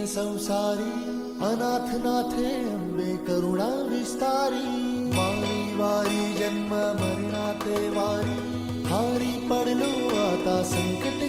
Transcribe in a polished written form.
दीन संसारी, अनाथ नाथे अंबे करुणा विस्तारी। वारी वारी जन्म मरणाते वारी, हारी पडलो आता संकट